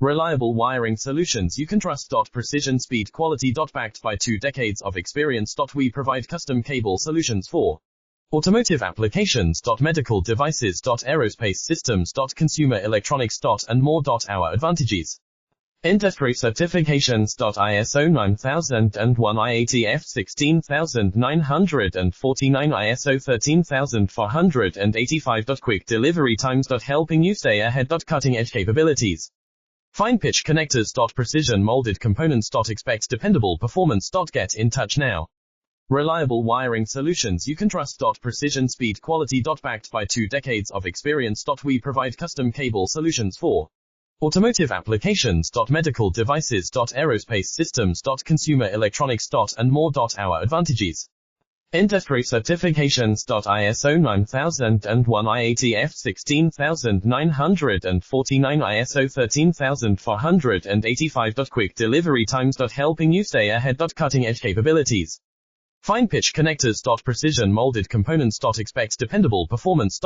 Reliable wiring solutions you can trust. Precision, speed, quality. Backed by 2 decades of experience. We provide custom cable solutions for automotive applications. Medical devices. Aerospace systems. Consumer electronics. And more. Our advantages: industry certifications. ISO 9001, IATF 16949, ISO 13485. Quick delivery times. Helping you stay ahead. Cutting edge capabilities: fine pitch connectors. Precision molded components. Expect dependable performance. Get in touch now. Reliable wiring solutions you can trust. Precision, speed, quality. Backed by 2 decades of experience. We provide custom cable solutions for automotive applications. Medical devices. Aerospace systems. Consumer electronics. And more. Our advantages: industry certifications. ISO 9001, IATF 16949, ISO 13485. Quick delivery times. Helping you stay ahead. Cutting edge capabilities: fine pitch connectors. Precision molded components. Expect dependable performance.